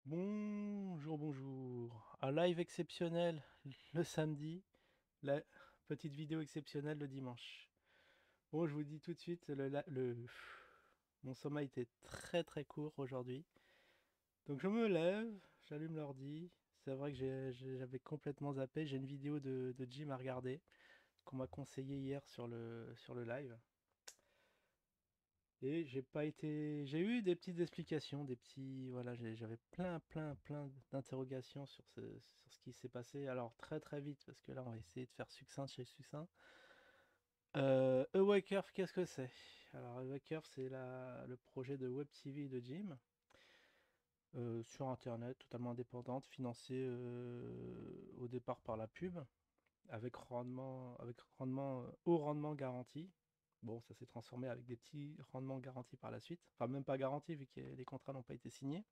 Bonjour, bonjour. Un live exceptionnel le samedi, la petite vidéo exceptionnelle le dimanche. Bon, je vous dis tout de suite, mon sommeil était très très court aujourd'hui. Donc je me lève, j'allume l'ordi. C'est vrai que j'avais complètement zappé. J'ai une vidéo de Jim à regarder qu'on m'a conseillé hier sur le live. Et j'ai pas été. J'ai eu des petites explications, des petits. Voilà, j'avais plein d'interrogations sur ce qui s'est passé. Alors, très très vite, parce que là, on va essayer de faire succinct chez succinct. Awake qu'est-ce que c'est? Alors, Awake c'est le projet de Web TV de Jim, sur Internet, totalement indépendante, financée au départ par la pub, haut rendement garanti. Bon, ça s'est transformé avec des petits rendements garantis par la suite. Enfin, même pas garantis vu que les contrats n'ont pas été signés.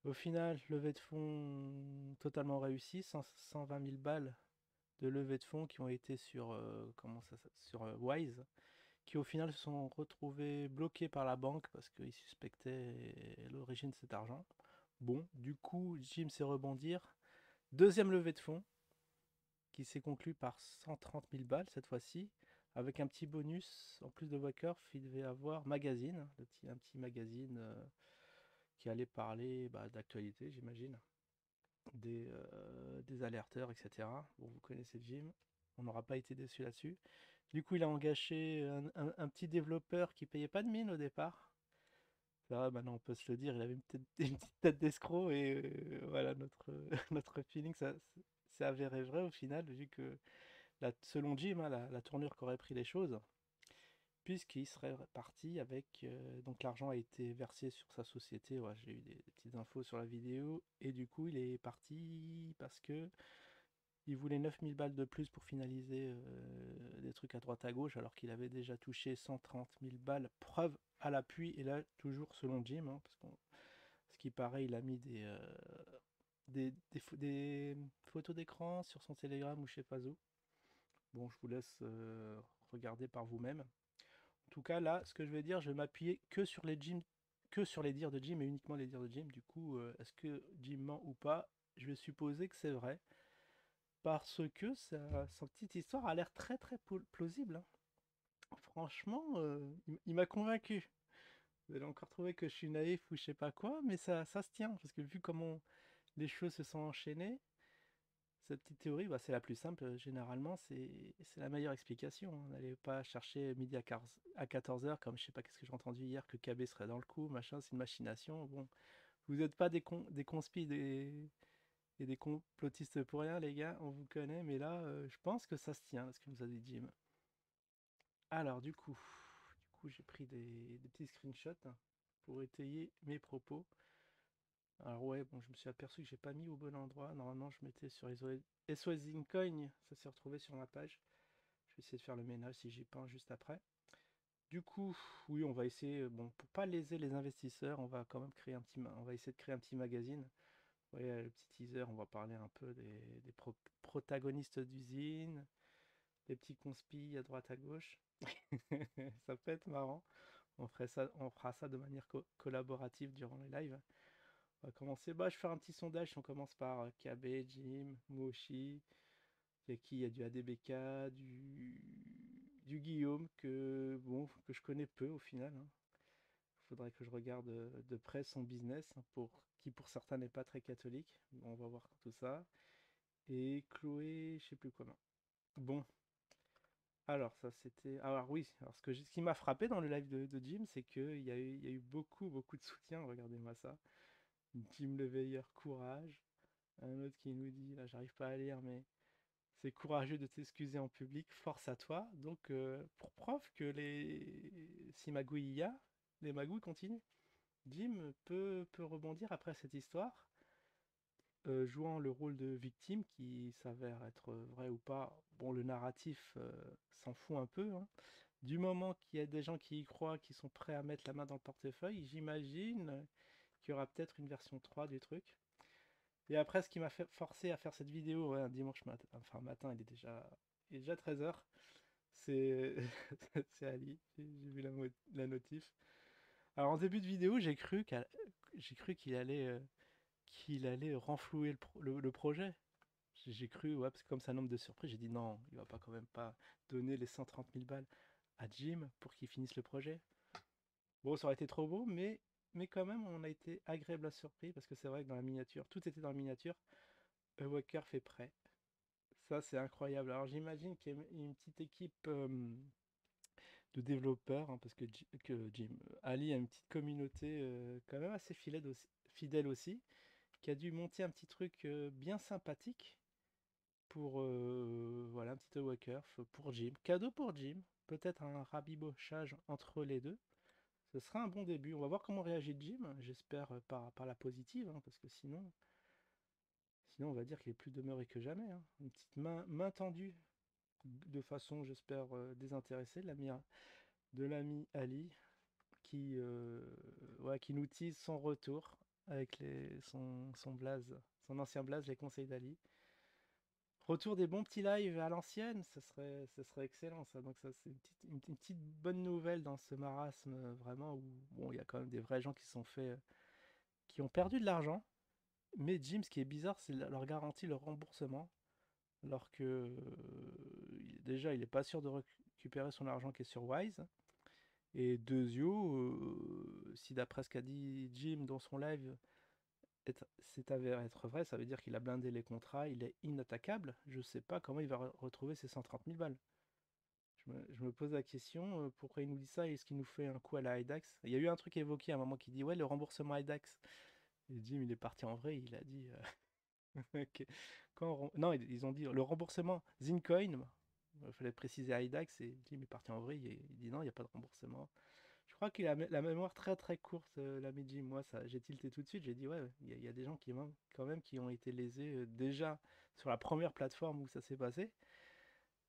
Au final, levée de fonds totalement réussie, 120 000 balles de levée de fonds qui ont été sur Wise, qui au final se sont retrouvés bloqués par la banque parce qu'ils suspectaient l'origine de cet argent. Bon, du coup, Jim sait rebondir. Deuxième levée de fonds, qui s'est conclu par 130 000 balles cette fois-ci, avec un petit bonus. En plus de Wakerf, il devait avoir Magazine, un petit magazine qui allait parler d'actualité, j'imagine, des alerteurs, etc. Bon, vous connaissez Jim, on n'aura pas été déçu là-dessus. Du coup, il a engagé un petit développeur qui payait pas de mine au départ. Là, maintenant, on peut se le dire, il avait une petite tête d'escroc et voilà, notre feeling, ça s'est avéré vrai au final, vu que selon Jim, hein, la tournure qu'auraient pris les choses, puisqu'il serait parti avec. Donc l'argent a été versé sur sa société. Ouais, j'ai eu des petites infos sur la vidéo. Et du coup, il est parti parce que il voulait 9000 balles de plus pour finaliser des trucs à droite à gauche, alors qu'il avait déjà touché 130 000 balles. Preuve à l'appui, et là, toujours selon Jim, hein, ce qui paraît, il a mis des photos d'écran sur son Telegram ou je sais pas où. Bon, je vous laisse regarder par vous-même. En tout cas, là, ce que je vais dire, je vais m'appuyer que sur les dires de Jim et uniquement les dires de Jim. Du coup, est-ce que Jim ment ou pas? Je vais supposer que c'est vrai. Parce que sa petite histoire a l'air très très plausible, hein. Franchement, il m'a convaincu. Vous allez encore trouver que je suis naïf ou je sais pas quoi, mais ça se tient. Parce que vu comment les choses se sont enchaînées, cette petite théorie, c'est la plus simple. Généralement, c'est la meilleure explication, hein. N'allez pas chercher midi à 14h, comme je sais pas qu'est-ce que j'ai entendu hier, que KB serait dans le coup, machin, c'est une machination. Bon, vous n'êtes pas des conspis et des complotistes pour rien, les gars, on vous connaît, mais là, je pense que ça se tient, ce que nous a dit Jim. Alors, du coup j'ai pris des petits screenshots pour étayer mes propos. Alors ouais, bon, je me suis aperçu que j'ai pas mis au bon endroit. Normalement, je mettais sur SOS Coin, ça s'est retrouvé sur ma page. Je vais essayer de faire le ménage si j'y pense juste après. Du coup, oui, on va essayer, bon, pour pas léser les investisseurs, on va quand même on va essayer de créer un petit magazine. Vous voyez, le petit teaser, on va parler un peu des protagonistes d'usine, des petits conspis à droite à gauche. Ça peut être marrant. On fera ça de manière collaborative durant les lives. On va commencer. Je vais faire un petit sondage. On commence par KB, Jim, Moshi. Il y a qui? Il y a du ADBK, du Guillaume que je connais peu au final, hein. Il faudrait que je regarde de près son business, hein, qui pour certains n'est pas très catholique. Bon, on va voir tout ça. Et Chloé, je sais plus comment. Bon, alors ça c'était. Alors oui, alors ce qui m'a frappé dans le live de Jim, c'est qu'il y a eu beaucoup de soutien. Regardez-moi ça. Jim le veilleur, courage. Un autre qui nous dit, là j'arrive pas à lire, mais c'est courageux de t'excuser en public, force à toi. Donc pour preuve que si magouille il y a, les magouilles continuent. Jim peut rebondir après cette histoire, jouant le rôle de victime qui s'avère être vrai ou pas. Bon, le narratif s'en fout un peu, hein. Du moment qu'il y a des gens qui y croient, qui sont prêts à mettre la main dans le portefeuille, j'imagine qu'il y aura peut-être une version 3 du truc. Et après, ce qui m'a forcé à faire cette vidéo, ouais, un dimanche matin, enfin matin, il est déjà 13h. C'est c'est Ali, j'ai vu la notif. Alors en début de vidéo, j'ai cru qu'il allait qu'il allait renflouer le projet. J'ai cru, ouais, parce que comme c'est un homme de surprise, j'ai dit non, il va pas quand même pas donner les 130 000 balles à Jim pour qu'il finisse le projet. Bon, ça aurait été trop beau, mais quand même, on a été agréable à surpris parce que c'est vrai que dans la miniature, tout était dans la miniature. Walker fait prêt. Ça, c'est incroyable. Alors, j'imagine qu'il y a une petite équipe de développeurs, hein, parce que Jim, Ali a une petite communauté quand même assez fidèle aussi, qui a dû monter un petit truc bien sympathique pour voilà, un petit Walker pour Jim. Cadeau pour Jim. Peut-être un rabibochage entre les deux. Ce sera un bon début. On va voir comment réagit Jim. J'espère par la positive, hein, parce que sinon on va dire qu'il est plus demeuré que jamais, hein. Une petite main tendue de façon, j'espère, désintéressée de l'ami Ali ouais, qui nous tease son retour avec son blaze, son ancien blaze, les conseils d'Ali. Retour des bons petits lives à l'ancienne, ce serait excellent ça. Donc ça c'est une petite bonne nouvelle dans ce marasme vraiment où bon il y a quand même des vrais gens qui se sont fait qui ont perdu de l'argent. Mais Jim, ce qui est bizarre, c'est leur garantie le remboursement, alors que déjà il est pas sûr de récupérer son argent qui est sur Wise. Et Dezio, si d'après ce qu'a dit Jim dans son live, c'est avéré être vrai, ça veut dire qu'il a blindé les contrats, il est inattaquable. Je sais pas comment il va retrouver ses 130 000 balles. Je me pose la question, pourquoi il nous dit ça? Est-ce qu'il nous fait un coup à la Hidax? Il y a eu un truc évoqué à un moment qui dit ouais, le remboursement Hidax. Et Jim, il est parti en vrai, il a dit ok. Non, ils ont dit le remboursement Zincoin. Il fallait préciser Hidax et Jim est parti en vrai, il dit non, il n'y a pas de remboursement. Je crois qu'il a la mémoire très très courte, l'ami Jim. Moi, ça, j'ai tilté tout de suite. J'ai dit, ouais, il y a des gens quand même qui ont été lésés déjà sur la première plateforme où ça s'est passé.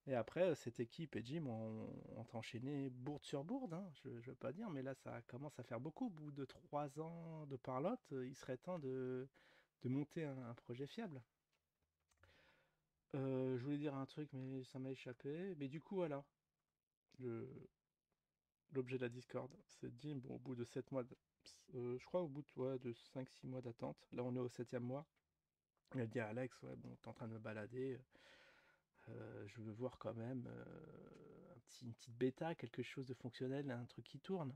Et après, cette équipe et Jim ont enchaîné bourde sur bourde, hein, je veux pas dire, mais là, ça commence à faire beaucoup. Au bout de 3 ans de parlotte, il serait temps de monter un projet fiable. Je voulais dire un truc, mais ça m'a échappé. Mais du coup, voilà, le, l'objet de la Discord. C'est dit, bon, au bout de 7 mois, je crois au bout de, ouais, de 5-6 mois d'attente, là on est au 7e mois, il a dit à Alex, ouais, bon, t'es en train de me balader, je veux voir quand même une petite bêta, quelque chose de fonctionnel, un truc qui tourne.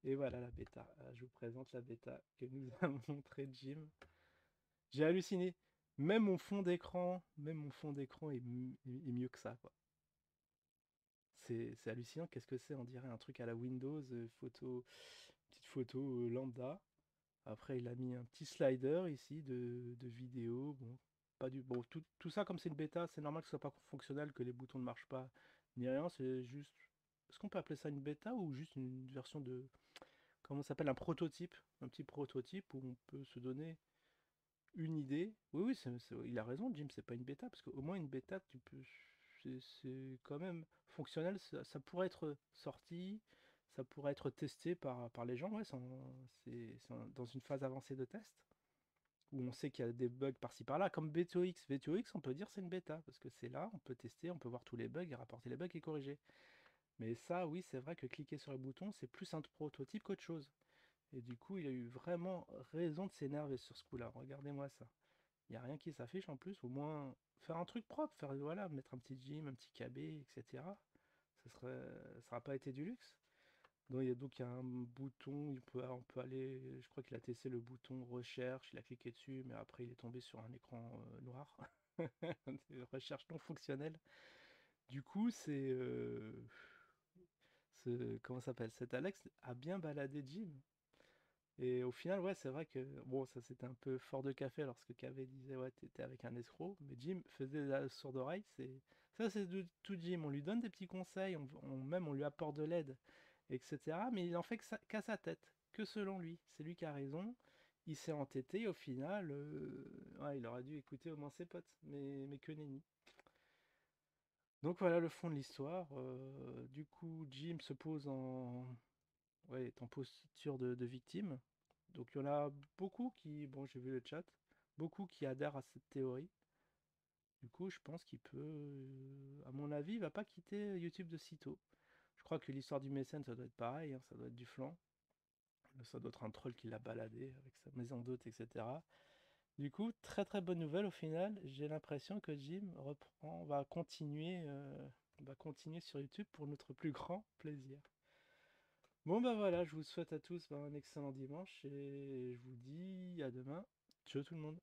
Et voilà la bêta. Je vous présente la bêta que nous a montré Jim. J'ai halluciné. Même mon fond d'écran est mieux que ça, quoi. C'est hallucinant. Qu'est-ce que c'est? On dirait un truc à la Windows, petite photo lambda. Après, il a mis un petit slider ici de vidéo. Bon, pas du bon. Tout ça, comme c'est une bêta, c'est normal que ce soit pas fonctionnel, que les boutons ne marchent pas, ni rien. C'est juste. Est-ce qu'on peut appeler ça une bêta ou juste une version de. Comment ça s'appelle? Un prototype. Un petit prototype où on peut se donner une idée. Oui, oui, il a raison, Jim, c'est pas une bêta, parce qu'au moins une bêta, tu peux. C'est quand même fonctionnel. Ça pourrait être sorti, ça pourrait être testé par les gens. Ouais, dans une phase avancée de test où on sait qu'il y a des bugs par-ci par-là, comme VTOX. VTOX, on peut dire c'est une bêta, parce que c'est là, on peut tester, on peut voir tous les bugs et rapporter les bugs et corriger. Mais ça, oui, c'est vrai que cliquer sur le bouton, c'est plus un prototype qu'autre chose. Et du coup, il a eu vraiment raison de s'énerver sur ce coup-là. Regardez-moi ça. Il n'y a rien qui s'affiche en plus, au moins faire un truc propre, faire voilà, mettre un petit gym, un petit KB, etc. Ça n'aura pas été du luxe. Donc il y a un bouton, on peut aller, je crois qu'il a testé le bouton recherche, il a cliqué dessus, mais après il est tombé sur un écran noir. Recherche non fonctionnelle. Du coup, comment ça s'appelle? Cet Alex a bien baladé Jim. Et au final, ouais, c'est vrai que bon, ça c'était un peu fort de café lorsque KV disait ouais, t'étais avec un escroc, mais Jim faisait la sourde oreille. C'est de tout Jim. On lui donne des petits conseils, même on lui apporte de l'aide, etc. Mais il en fait qu'à sa tête, que selon lui. C'est lui qui a raison. Il s'est entêté. Au final, ouais, il aurait dû écouter au moins ses potes, mais que nenni. Donc voilà le fond de l'histoire. Du coup, Jim se pose ouais, est en posture de victime. Donc il y en a beaucoup qui, bon j'ai vu le chat, beaucoup qui adhèrent à cette théorie. Du coup je pense qu'il peut, à mon avis, il va pas quitter YouTube de sitôt. Je crois que l'histoire du mécène ça doit être pareil, hein, ça doit être du flanc. Ça doit être un troll qui l'a baladé avec sa maison d'hôte, etc. Du coup, très très bonne nouvelle au final. J'ai l'impression que Jim va continuer sur YouTube pour notre plus grand plaisir. Bon bah voilà, je vous souhaite à tous un excellent dimanche et je vous dis à demain. Ciao tout le monde.